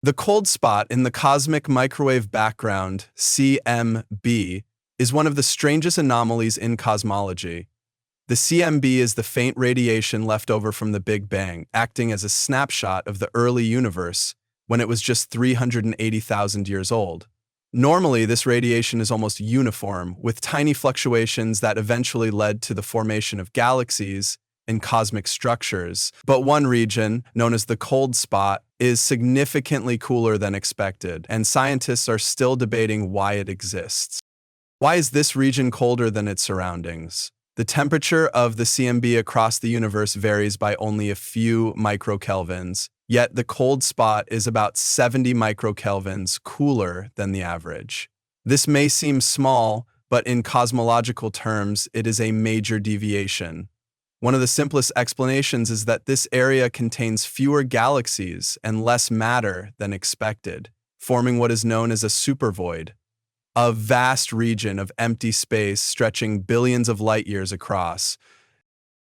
The cold spot in the cosmic microwave background, CMB, is one of the strangest anomalies in cosmology. The CMB is the faint radiation left over from the Big Bang, acting as a snapshot of the early universe when it was just 380,000 years old. Normally, this radiation is almost uniform, with tiny fluctuations that eventually led to the formation of galaxies and cosmic structures. But one region, known as the cold spot, is significantly cooler than expected, and scientists are still debating why it exists. Why is this region colder than its surroundings? The temperature of the CMB across the universe varies by only a few microkelvins, yet the cold spot is about 70 microkelvins cooler than the average. This may seem small, but in cosmological terms, it is a major deviation. One of the simplest explanations is that this area contains fewer galaxies and less matter than expected, forming what is known as a supervoid, a vast region of empty space stretching billions of light-years across.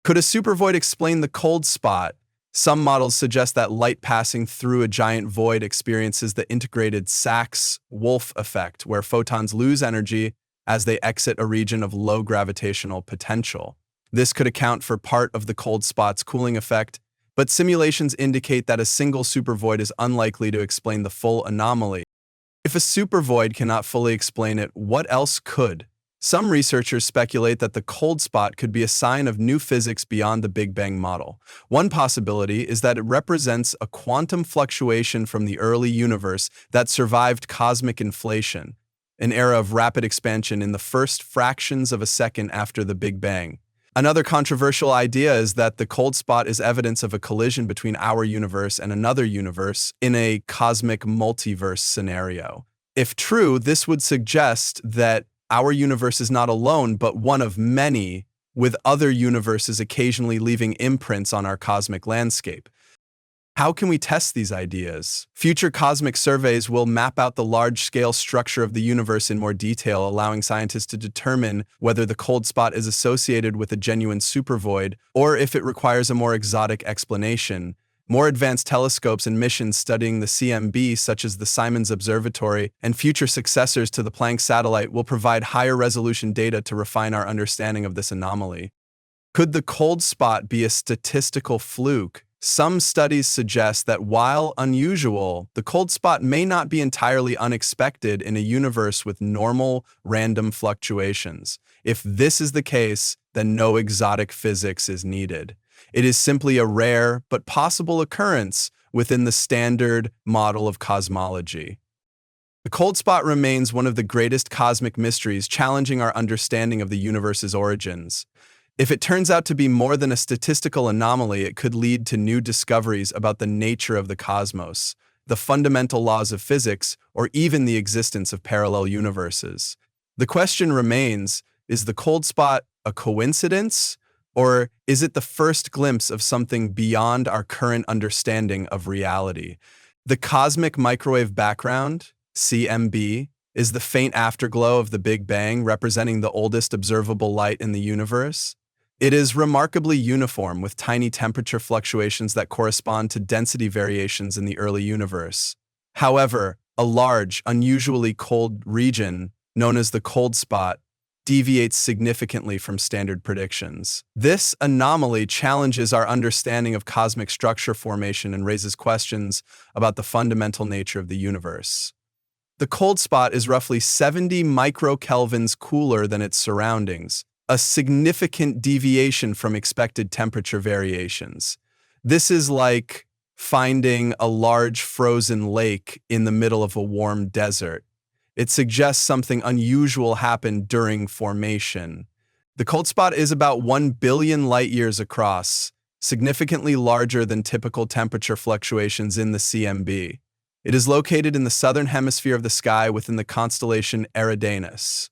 Could a supervoid explain the cold spot? Some models suggest that light passing through a giant void experiences the integrated Sachs-Wolfe Effect, where photons lose energy as they exit a region of low gravitational potential. This could account for part of the cold spot's cooling effect, but simulations indicate that a single supervoid is unlikely to explain the full anomaly. If a supervoid cannot fully explain it, what else could? Some researchers speculate that the cold spot could be a sign of new physics beyond the Big Bang model. One possibility is that it represents a quantum fluctuation from the early universe that survived cosmic inflation, an era of rapid expansion in the first fractions of a second after the Big Bang. Another controversial idea is that the cold spot is evidence of a collision between our universe and another universe in a cosmic multiverse scenario. If true, this would suggest that our universe is not alone, but one of many, with other universes occasionally leaving imprints on our cosmic landscape. How can we test these ideas? Future cosmic surveys will map out the large-scale structure of the universe in more detail, allowing scientists to determine whether the cold spot is associated with a genuine supervoid or if it requires a more exotic explanation. More advanced telescopes and missions studying the CMB, such as the Simons Observatory and future successors to the Planck satellite, will provide higher-resolution data to refine our understanding of this anomaly. Could the cold spot be a statistical fluke? Some studies suggest that while unusual, the cold spot may not be entirely unexpected in a universe with normal, random fluctuations. If this is the case, then no exotic physics is needed. It is simply a rare but possible occurrence within the standard model of cosmology. The cold spot remains one of the greatest cosmic mysteries, challenging our understanding of the universe's origins. If it turns out to be more than a statistical anomaly, it could lead to new discoveries about the nature of the cosmos, the fundamental laws of physics, or even the existence of parallel universes. The question remains, is the cold spot a coincidence, or is it the first glimpse of something beyond our current understanding of reality? The cosmic microwave background, CMB, is the faint afterglow of the Big Bang, representing the oldest observable light in the universe. It is remarkably uniform, with tiny temperature fluctuations that correspond to density variations in the early universe. However, a large, unusually cold region, known as the cold spot, deviates significantly from standard predictions. This anomaly challenges our understanding of cosmic structure formation and raises questions about the fundamental nature of the universe. The cold spot is roughly 70 microkelvins cooler than its surroundings, a significant deviation from expected temperature variations. This is like finding a large frozen lake in the middle of a warm desert. It suggests something unusual happened during formation. The cold spot is about 1 billion light-years across, significantly larger than typical temperature fluctuations in the CMB. It is located in the southern hemisphere of the sky within the constellation Eridanus.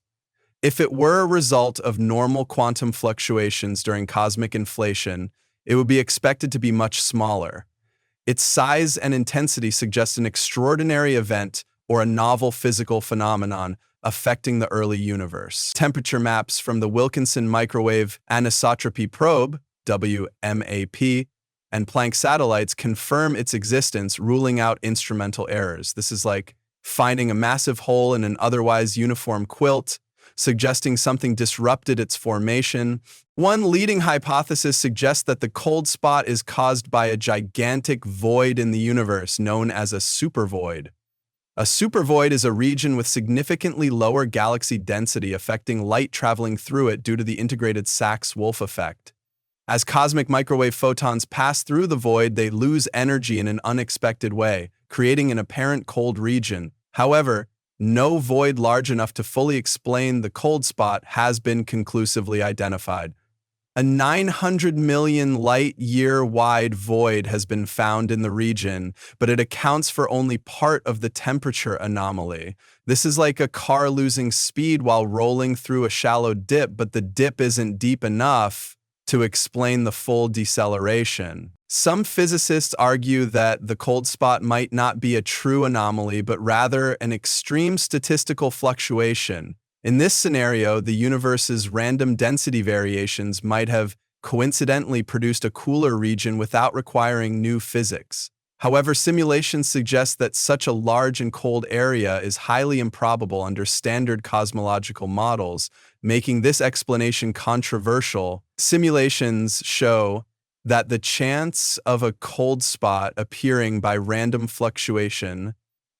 If it were a result of normal quantum fluctuations during cosmic inflation, it would be expected to be much smaller. Its size and intensity suggest an extraordinary event or a novel physical phenomenon affecting the early universe. Temperature maps from the Wilkinson Microwave Anisotropy Probe, WMAP, and Planck satellites confirm its existence, ruling out instrumental errors. This is like finding a massive hole in an otherwise uniform quilt, suggesting something disrupted its formation. One leading hypothesis suggests that the cold spot is caused by a gigantic void in the universe known as a supervoid. A supervoid is a region with significantly lower galaxy density affecting light traveling through it due to the integrated Sachs-Wolfe effect. As cosmic microwave photons pass through the void, they lose energy in an unexpected way, creating an apparent cold region. However, no void large enough to fully explain the cold spot has been conclusively identified. A 900 million light-year wide void has been found in the region, but it accounts for only part of the temperature anomaly. This is like a car losing speed while rolling through a shallow dip, but the dip isn't deep enough to explain the full deceleration. Some physicists argue that the cold spot might not be a true anomaly, but rather an extreme statistical fluctuation. In this scenario, the universe's random density variations might have coincidentally produced a cooler region without requiring new physics. However, simulations suggest that such a large and cold area is highly improbable under standard cosmological models, making this explanation controversial. Simulations show that the chance of a cold spot appearing by random fluctuation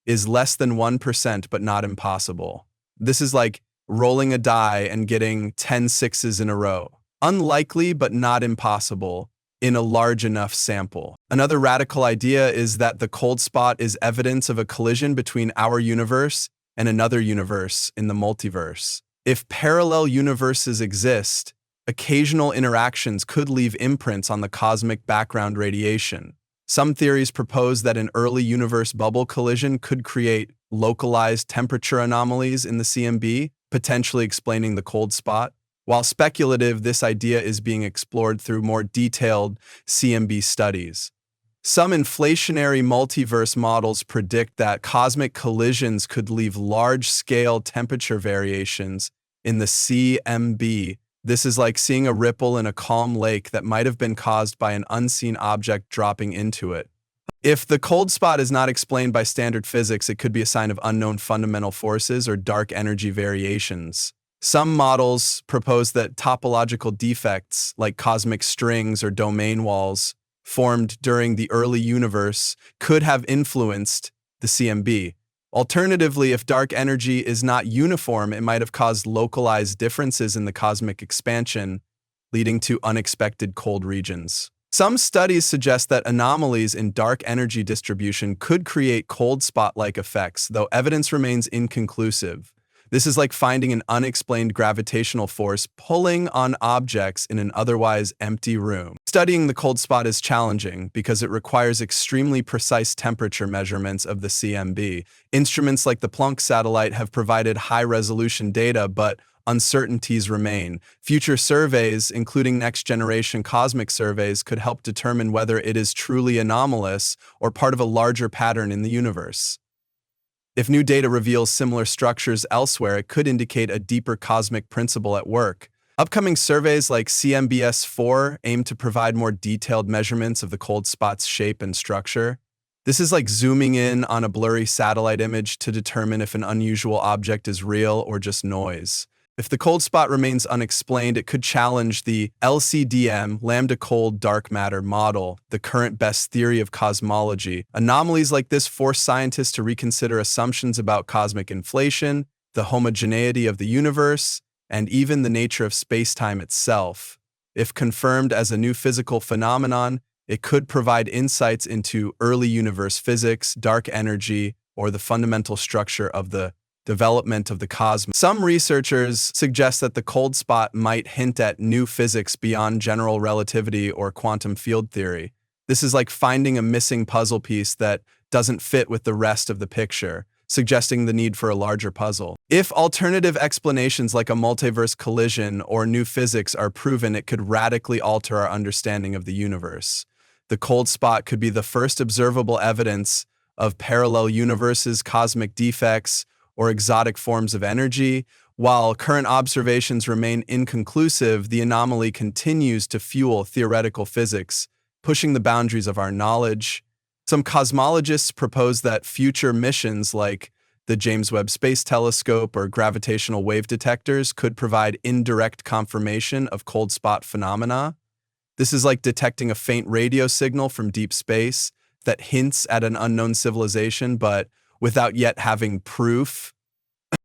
is less than 1%, but not impossible. This is like rolling a die and getting 10 sixes in a row. Unlikely, but not impossible in a large enough sample. Another radical idea is that the cold spot is evidence of a collision between our universe and another universe in the multiverse. If parallel universes exist, occasional interactions could leave imprints on the cosmic background radiation. Some theories propose that an early universe bubble collision could create localized temperature anomalies in the CMB, potentially explaining the cold spot. While speculative, this idea is being explored through more detailed CMB studies. Some inflationary multiverse models predict that cosmic collisions could leave large-scale temperature variations in the CMB. This is like seeing a ripple in a calm lake that might have been caused by an unseen object dropping into it. If the cold spot is not explained by standard physics, it could be a sign of unknown fundamental forces or dark energy variations. Some models propose that topological defects, like cosmic strings or domain walls, formed during the early universe could have influenced the CMB. Alternatively, if dark energy is not uniform, it might have caused localized differences in the cosmic expansion, leading to unexpected cold regions. Some studies suggest that anomalies in dark energy distribution could create cold spot-like effects, though evidence remains inconclusive. This is like finding an unexplained gravitational force pulling on objects in an otherwise empty room. Studying the cold spot is challenging because it requires extremely precise temperature measurements of the CMB. Instruments like the Planck satellite have provided high-resolution data, but uncertainties remain. Future surveys, including next-generation cosmic surveys, could help determine whether it is truly anomalous or part of a larger pattern in the universe. If new data reveals similar structures elsewhere, it could indicate a deeper cosmic principle at work. Upcoming surveys like CMBS-4 aim to provide more detailed measurements of the cold spot's shape and structure. This is like zooming in on a blurry satellite image to determine if an unusual object is real or just noise. If the cold spot remains unexplained, it could challenge the LCDM, lambda cold dark matter model, the current best theory of cosmology. Anomalies like this force scientists to reconsider assumptions about cosmic inflation, the homogeneity of the universe, and even the nature of space-time itself. If confirmed as a new physical phenomenon, it could provide insights into early universe physics, dark energy, or the fundamental structure of the development of the cosmos. Some researchers suggest that the cold spot might hint at new physics beyond general relativity or quantum field theory. This is like finding a missing puzzle piece that doesn't fit with the rest of the picture, suggesting the need for a larger puzzle. If alternative explanations like a multiverse collision or new physics are proven, it could radically alter our understanding of the universe. The cold spot could be the first observable evidence of parallel universes, cosmic defects, or exotic forms of energy. While current observations remain inconclusive, the anomaly continues to fuel theoretical physics pushing the boundaries of our knowledge. Some cosmologists propose that future missions like the James Webb Space Telescope or gravitational wave detectors could provide indirect confirmation of cold spot phenomena. This is like detecting a faint radio signal from deep space that hints at an unknown civilization, but without yet having proof.